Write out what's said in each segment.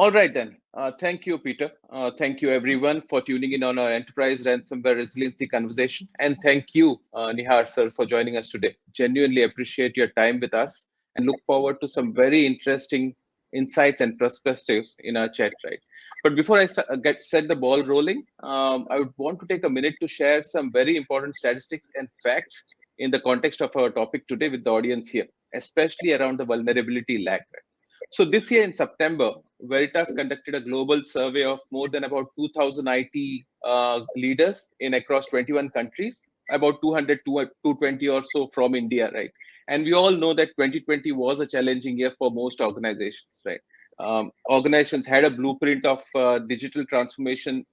All right, then. Thank you, Peter. Thank you, everyone, for tuning in on our enterprise ransomware resiliency conversation. And thank you, Neehar, sir, for joining us today. Genuinely appreciate your time with us and look forward to some very interesting insights and perspectives in our chat, right? But before I set the ball rolling, I would want to take a minute to share some very important statistics and facts in the context of our topic today with the audience here, especially around the vulnerability lag. Right? So this year in September, Veritas conducted a global survey of more than about 2,000 IT leaders in across 21 countries, about 200 to 220 or so from India, right? And we all know that 2020 was a challenging year for most organizations, right? Organizations had a blueprint of digital transformation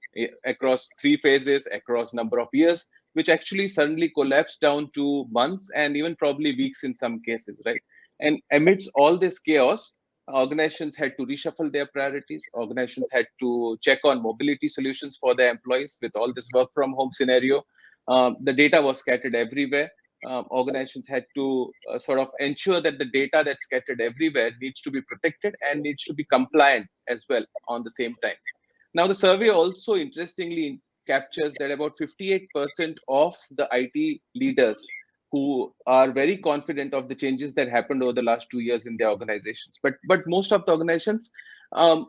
across three phases, across number of years, which actually suddenly collapsed down to months and even probably weeks in some cases, right? And amidst all this chaos, organizations had to reshuffle their priorities. Organizations had to check on mobility solutions for their employees with all this work from home scenario. The data was scattered everywhere. Organizations had to sort of ensure that the data that's scattered everywhere needs to be protected and needs to be compliant as well on the same time. Now, the survey also interestingly captures that about 58% of the IT leaders who are very confident of the changes that happened over the last 2 years in their organizations. But most of the organizations, um,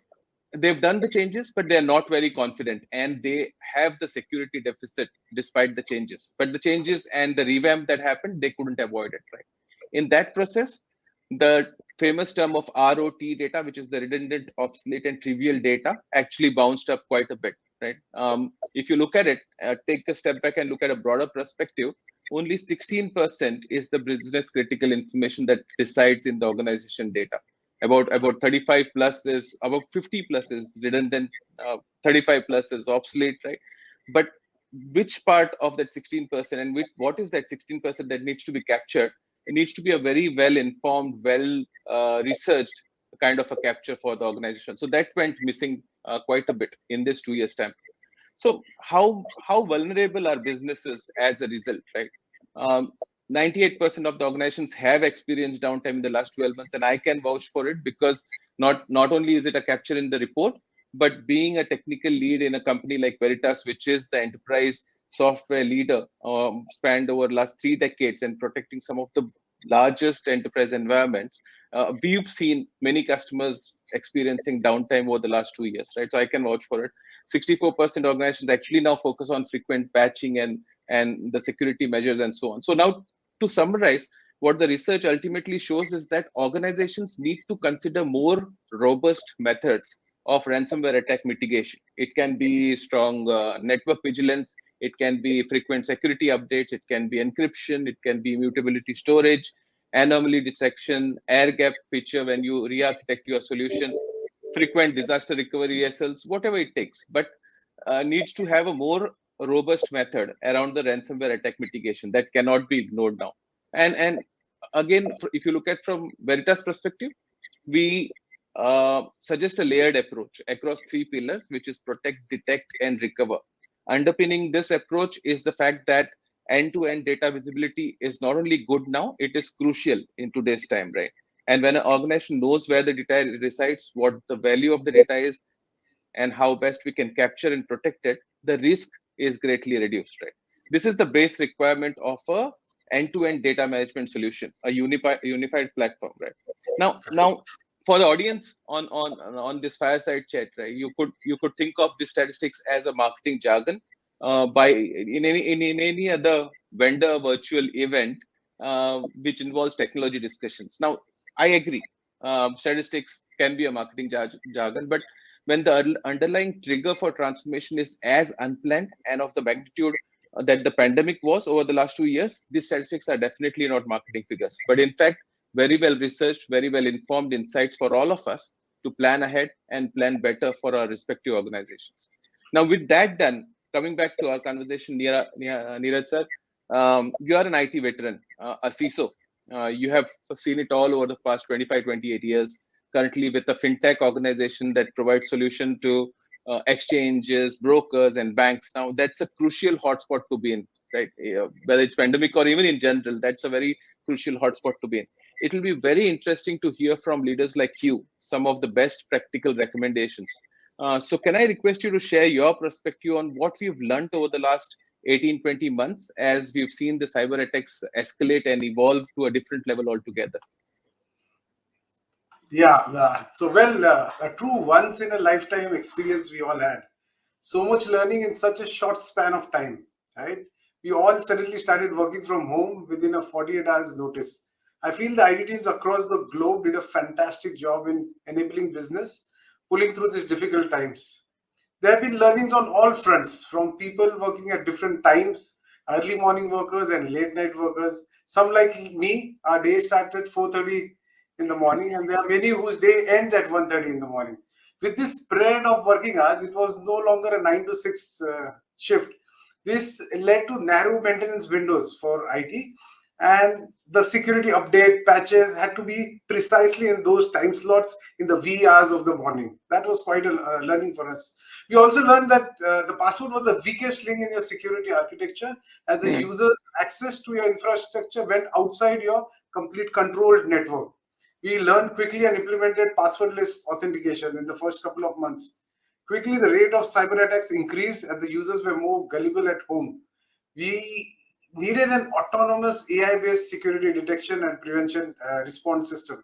they've done the changes, but they're not very confident, and they have the security deficit despite the changes. But the changes and the revamp that happened, they couldn't avoid it, right? In that process, the famous term of ROT data, which is the redundant, obsolete, and trivial data, actually bounced up quite a bit, right? If you look at it, take a step back and look at a broader perspective, only 16% is the business critical information that resides in the organization data. About 35 plus is about 50 plus is redundant, 35 plus is obsolete, right? But which part of that 16% and what is that 16% that needs to be captured? It needs to be a very well informed, well researched kind of a capture for the organization. So that went missing quite a bit in this 2 years time. So how vulnerable are businesses as a result, right? 98% of the organizations have experienced downtime in the last 12 months, and I can vouch for it because not only is it a capture in the report, but being a technical lead in a company like Veritas, which is the enterprise software leader, spanned over the last 3 decades and protecting some of the largest enterprise environments, we've seen many customers experiencing downtime over the last 2 years, right? So I can vouch for it. 64% organizations actually now focus on frequent patching and the security measures and so on. So now, to summarize, what the research ultimately shows is that organizations need to consider more robust methods of ransomware attack mitigation. It can be strong network vigilance, it can be frequent security updates, it can be encryption, it can be mutability storage, anomaly detection, air gap feature when you re-architect your solution, frequent disaster recovery SLs, whatever it takes, but needs to have a more robust method around the ransomware attack mitigation that cannot be ignored now. And again, if you look at from Veritas perspective, we suggest a layered approach across three pillars, which is protect, detect, and recover. Underpinning this approach is the fact that end-to-end data visibility is not only good now, it is crucial in today's time, right? And when an organization knows where the data resides, what the value of the data is, and how best we can capture and protect it, the risk is greatly reduced, right? This is the base requirement of a end-to-end data management solution, a unified platform, right? Now, for the audience on this fireside chat, right? You could think of this statistics as a marketing jargon. By in any other vendor virtual event which involves technology discussions. Now, I agree. Statistics can be a marketing jargon, but when the underlying trigger for transformation is as unplanned and of the magnitude that the pandemic was over the last 2 years, these statistics are definitely not marketing figures, but in fact, very well researched, very well informed insights for all of us to plan ahead and plan better for our respective organizations. Now, with that done, coming back to our conversation, Neeraj sir, you are an IT veteran, a CISO. You have seen it all over the past 25, 28 years, currently with a fintech organization that provides solution to exchanges, brokers, and banks. Now, that's a crucial hotspot to be in, right? Whether it's pandemic or even in general, that's a very crucial hotspot to be in. it will be very interesting to hear from leaders like you some of the best practical recommendations. So, can I request you to share your perspective on what we've learned over the last 18, 20 months as we've seen the cyber attacks escalate and evolve to a different level altogether? Yeah, a true once in a lifetime experience we all had. So much learning in such a short span of time, right? We all suddenly started working from home within a 48 hours notice. I feel the IT teams across the globe did a fantastic job in enabling business, pulling through these difficult times. There have been learnings on all fronts, from people working at different times, early morning workers and late night workers. Some like me, our day starts at 4:30 in the morning, and there are many whose day ends at 1:30 in the morning. With this spread of working hours, it was no longer a 9 to 6 shift. This led to narrow maintenance windows for IT, and the security update patches had to be precisely in those time slots in the wee hours of the morning. That was quite a learning for us. We also learned that the password was the weakest link in your security architecture, as the user's access to your infrastructure went outside your complete controlled network. We learned quickly and implemented passwordless authentication in the first couple of months. Quickly, the rate of cyber attacks increased and the users were more gullible at home. We needed an autonomous AI-based security detection and prevention response system.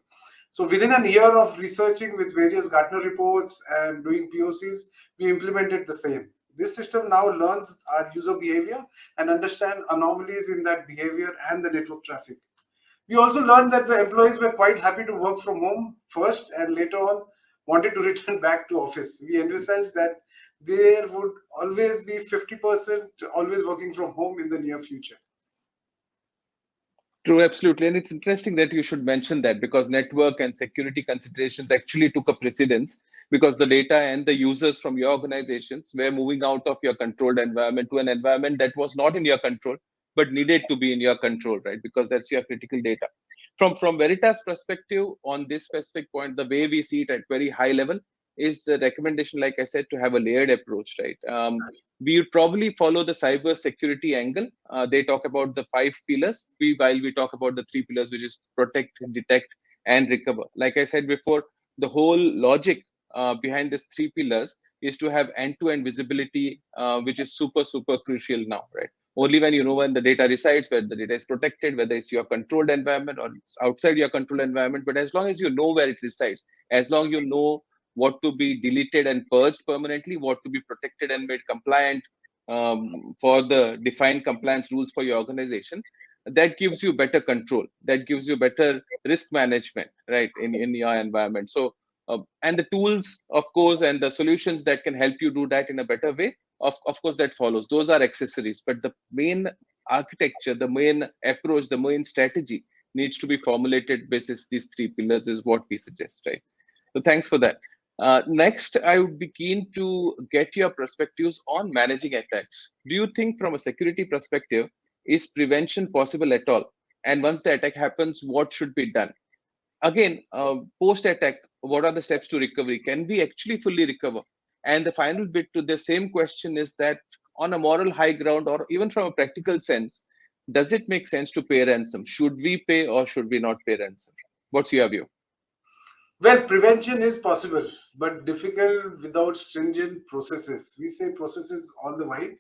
So within a year of researching with various Gartner reports and doing POCs, we implemented the same. This system now learns our user behavior and understand anomalies in that behavior and the network traffic. We also learned that the employees were quite happy to work from home first and later on wanted to return back to office. We envisaged that there would always be 50% always working from home in the near future. True, absolutely. And it's interesting that you should mention that because network and security considerations actually took a precedence because the data and the users from your organizations were moving out of your controlled environment to an environment that was not in your control, but needed to be in your control, right? Because that's your critical data. From Veritas perspective on this specific point, the way we see it at very high level is the recommendation, like I said, to have a layered approach, right? We would probably follow the cyber security angle. They talk about the five pillars, while we talk about the three pillars, which is protect, detect, and recover. Like I said before, the whole logic behind these three pillars is to have end-to-end visibility, which is super, super crucial now, right? Only when you know when the data resides, where the data is protected, whether it's your controlled environment or it's outside your controlled environment. But as long as you know where it resides, as long you know what to be deleted and purged permanently, what to be protected and made compliant for the defined compliance rules for your organization, that gives you better control. That gives you better risk management, right, in your environment. So, and the tools, of course, and the solutions that can help you do that in a better way, of course, that follows. Those are accessories, but the main architecture, the main approach, the main strategy needs to be formulated basis these three pillars is what we suggest, right? So thanks for that. Next, I would be keen to get your perspectives on managing attacks. Do you think, from a security perspective, is prevention possible at all? And once the attack happens, what should be done? Again, post attack, what are the steps to recovery? Can we actually fully recover? And the final bit to the same question is that on a moral high ground, or even from a practical sense, does it make sense to pay ransom? Should we pay or should we not pay ransom? What's your view? Well, prevention is possible, but difficult without stringent processes. We say processes all the while.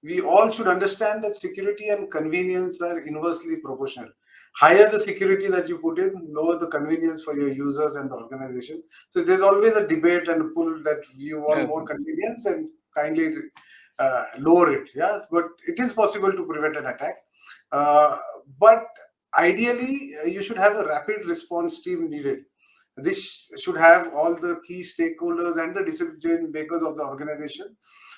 We all should understand that security and convenience are inversely proportional. Higher the security that you put in, lower the convenience for your users and the organization. So there's always a debate and a pull that you want more convenience and kindly lower it. Yes, but it is possible to prevent an attack. But ideally, you should have a rapid response team needed. This should have all the key stakeholders and the decision makers of the organization.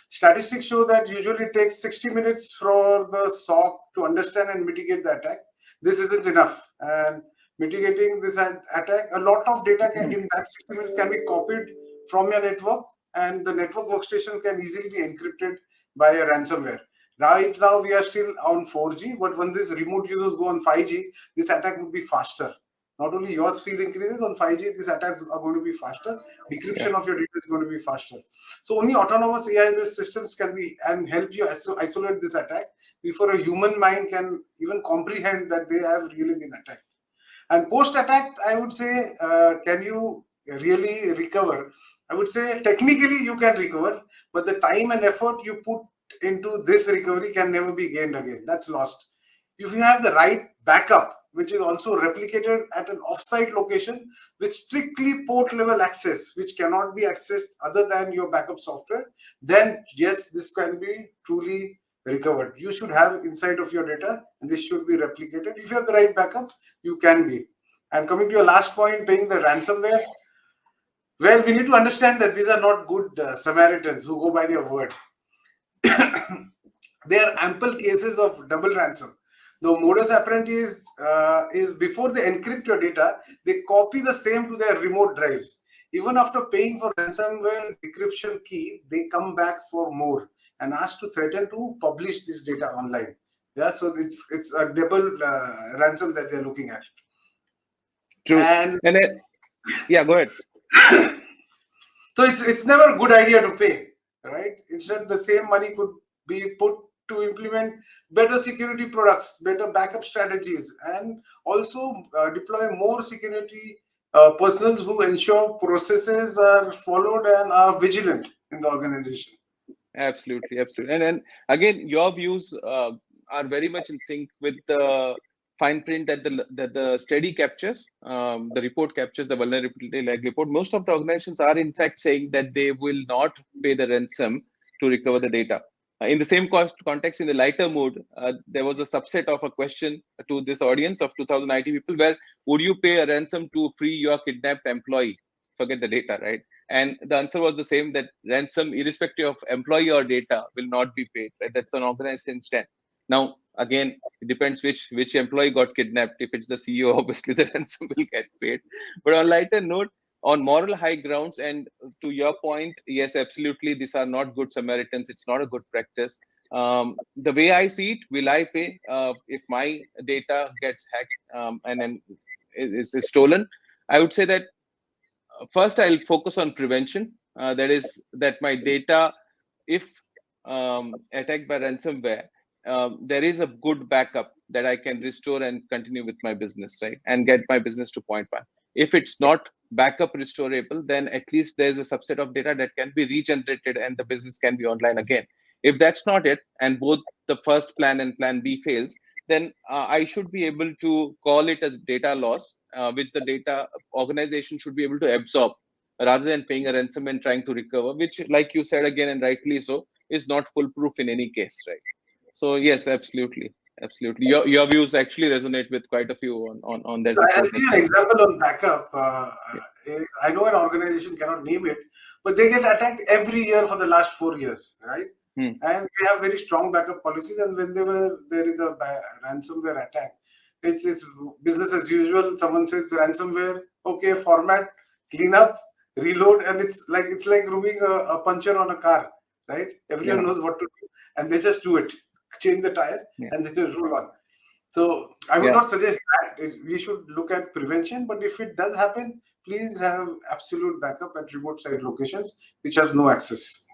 Statistics show that usually it takes 60 minutes for the SOC to understand and mitigate the attack. This isn't enough. And mitigating this attack, a lot of data in that 60 minutes can be copied from your network, and the network workstation can easily be encrypted by a ransomware. Right now, we are still on 4G, but when these remote users go on 5G, this attack would be faster. Not only your speed increases on 5G, these attacks are going to be faster. Decryption of your data is going to be faster. So only autonomous AI-based systems can be and help you isolate this attack before a human mind can even comprehend that they have really been attacked. And post attack, I would say, can you really recover? I would say technically you can recover, but the time and effort you put into this recovery can never be gained again. That's lost. If you have the right backup, which is also replicated at an offsite location with strictly port level access, which cannot be accessed other than your backup software, then yes, this can be truly recovered. You should have insight of your data, and this should be replicated. If you have the right backup, you can be. And coming to your last point, paying the ransomware, well, we need to understand that these are not good Samaritans who go by their word. There are ample cases of double ransom. The modus operandi is before they encrypt your data, they copy the same to their remote drives. Even after paying for ransomware decryption key, they come back for more and ask to threaten to publish this data online. Yeah, so it's a double ransom that they're looking at. True. And And then, yeah, go ahead. so it's never a good idea to pay, right? Instead, the same money could be put to implement better security products, better backup strategies, and also deploy more security personnel who ensure processes are followed and are vigilant in the organization. Absolutely, absolutely. And again, your views are very much in sync with the fine print that the study captures, the report captures the vulnerability like report. Most of the organizations are in fact saying that they will not pay the ransom to recover the data. In the same context, in the lighter mood, there was a subset of a question to this audience of 2000 IT people where would you pay a ransom to free your kidnapped employee? Forget the data, right? And the answer was the same, that ransom, irrespective of employee or data, will not be paid. Right? That's an organization stand. Now, again, it depends which employee got kidnapped. If it's the CEO, obviously the ransom will get paid. But on lighter note, on moral high grounds, and to your point, yes, absolutely, these are not good Samaritans. It's not a good practice. The way I see it, will I pay if my data gets hacked and then is stolen? I would say that first I'll focus on prevention. That is that my data, if attacked by ransomware, there is a good backup that I can restore and continue with my business, right? And get my business to point one. If it's not backup restorable, then at least there's a subset of data that can be regenerated and the business can be online again. If that's not it, and both the first plan and plan B fails, then I should be able to call it as data loss, which the data organization should be able to absorb rather than paying a ransom and trying to recover, which, like you said again, and rightly so, is not foolproof in any case, right? So yes, absolutely, absolutely. Your views actually resonate with quite a few on that So I'll report give as you an well. example on backup. Yeah. I know an organization, cannot name it, but they get attacked every year for the last 4 years, right? Hmm. And they have very strong backup policies. And when there is a ransomware attack, it's business as usual. Someone says ransomware, okay, format, clean up, reload, and it's like removing a puncture on a car, right? Everyone Yeah. knows what to do, and they just do it, change the tire, Yeah. and then roll on. So I would Yeah. not suggest that. We should look at prevention, but if it does happen, please have absolute backup at remote site locations which has no access.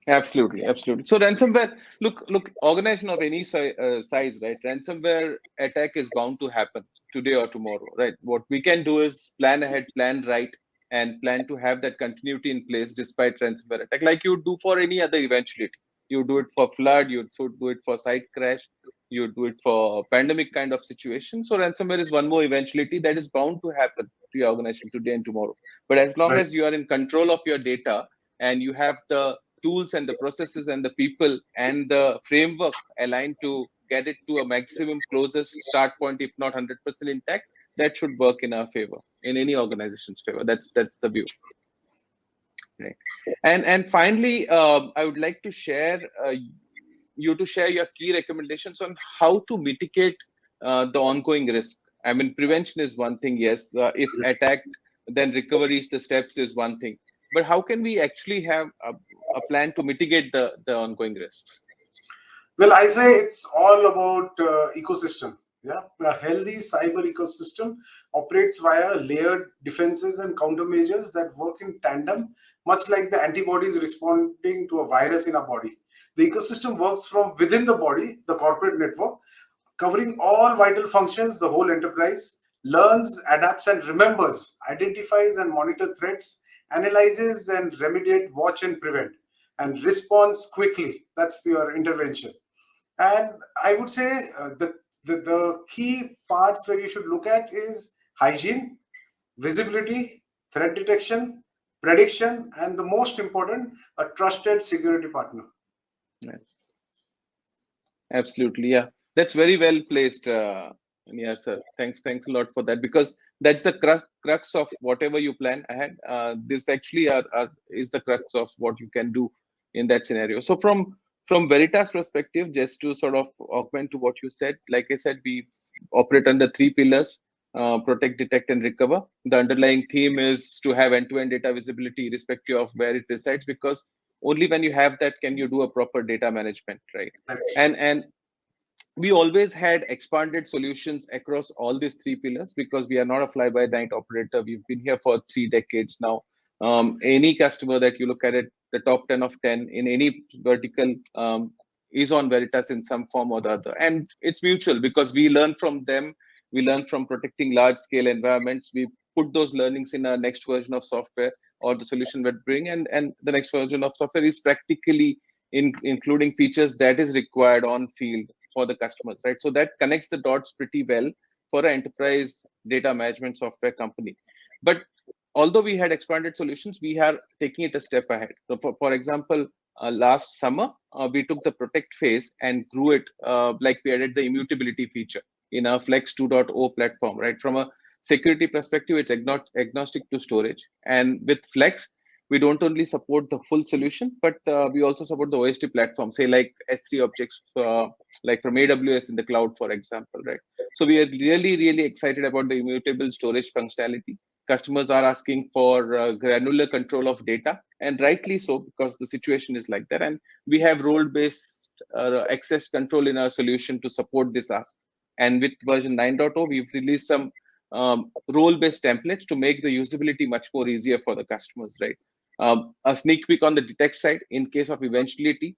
Absolutely, absolutely. So ransomware, look, organization of any size, right? Ransomware attack is bound to happen today or tomorrow, right? What we can do is plan ahead, plan right, and plan to have that continuity in place despite ransomware attack, like you do for any other eventuality. You do it for flood, you do it for site crash, you do it for pandemic kind of situation. So ransomware is one more eventuality that is bound to happen to your organization today and tomorrow. But as long Right. as you are in control of your data and you have the tools and the processes and the people and the framework aligned to get it to a maximum closest start point, if not 100% intact, that should work in our favor, in any organization's favor. That's the view. Right. And finally, I would like to share you to share your key recommendations on how to mitigate the ongoing risk. I mean, prevention is one thing, yes. If attacked, then recovery is the steps is one thing. But how can we actually have a plan to mitigate the ongoing risks? Well, I say it's all about ecosystem. Yeah, a healthy cyber ecosystem operates via layered defenses and countermeasures that work in tandem, much like the antibodies responding to a virus in a body. The ecosystem works from within the body, the corporate network, covering all vital functions, the whole enterprise. learns, adapts, and remembers, identifies and monitor threats, analyzes and remediate, watch and prevent, and responds quickly. That's your intervention. And I would say the key parts where you should look at is hygiene, visibility, threat detection, prediction, and the most important, a trusted security partner. Yeah. Absolutely, yeah. That's very well placed, yeah, sir. Thanks a lot for that, because that's the crux of whatever you plan ahead. This actually is the crux of what you can do in that scenario. So from Veritas perspective, just to sort of augment to what you said, like I said, we operate under three pillars: protect, detect, and recover. The underlying theme is to have end-to-end data visibility, irrespective of where it resides, because only when you have that can you do a proper data management, right? That's true. And we always had expanded solutions across all these three pillars, because we are not a fly-by-night operator. We've been here for 3 decades now. Any customer that you look at it, the top 10 of 10 in any vertical is on Veritas in some form or the other. And it's mutual, because we learn from them. We learn from protecting large-scale environments. We put those learnings in our next version of software or the solution we bring. And the next version of software is practically including features that is required on field for the customers, right? So that connects the dots pretty well for an enterprise data management software company. But although we had expanded solutions, we are taking it a step ahead. So for example, last summer, we took the protect phase and grew it, like we added the immutability feature in our Flex 2.0 platform, right? From a security perspective, it's agnostic to storage. And with Flex, we don't only support the full solution, but we also support the OST platform, say like S3 objects, like from AWS in the cloud, for example, right? So we are really excited about the immutable storage functionality. Customers are asking for granular control of data, and rightly so, because the situation is like that. And we have role-based access control in our solution to support this ask. And with version 9.0, we've released some role-based templates to make the usability much more easier for the customers, right? A sneak peek on the detect side, in case of eventuality,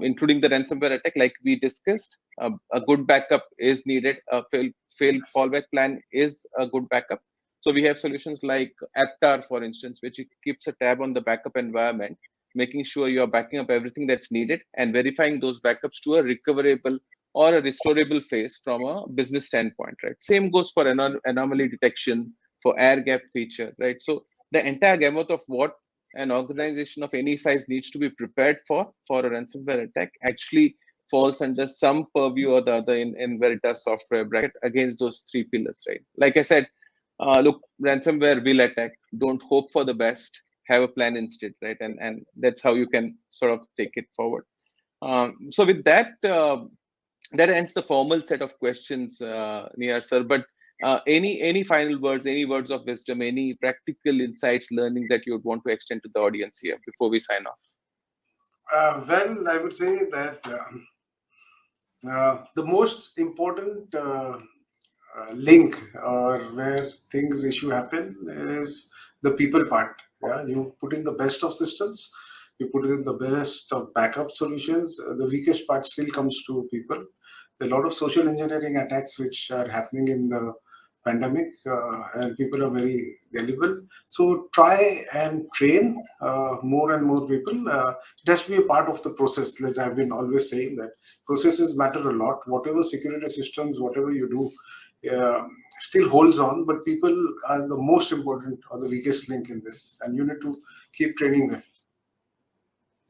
including the ransomware attack, like we discussed, a good backup is needed. A fail Yes. fallback plan is a good backup. So we have solutions like Pathare, for instance, which keeps a tab on the backup environment, making sure you are backing up everything that's needed and verifying those backups to a recoverable or a restorable phase from a business standpoint, right? Same goes for anomaly detection, for air gap feature, right? So the entire gamut of what an organization of any size needs to be prepared for a ransomware attack actually falls under some purview or the other in Veritas software bracket against those three pillars, right? Like I said, look, ransomware will attack. Don't hope for the best. Have a plan instead, right? And that's how you can sort of take it forward. So with that, that ends the formal set of questions, Neehar sir. But any final words, any words of wisdom, any practical insights, learnings that you would want to extend to the audience here before we sign off? Well, I would say that the most important link or where things issue happen is the people part. Yeah, you put in the best of systems, you put in the best of backup solutions. The weakest part still comes to people. There are a lot of social engineering attacks which are happening in the pandemic, and people are very gullible. So try and train more and more people. It has to be a part of the process. Like I've been always saying that processes matter a lot. Whatever security systems, whatever you do, still holds on, but people are the most important or the weakest link in this, and you need to keep training them.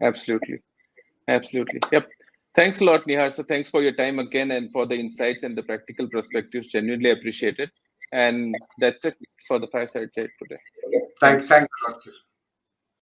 Absolutely. Absolutely. Yep. Thanks a lot, Neehar. So thanks for your time again and for the insights and the practical perspectives. Genuinely appreciate it. And that's it for the Fireside Chat today. Thanks, Thanks. thanks a lot.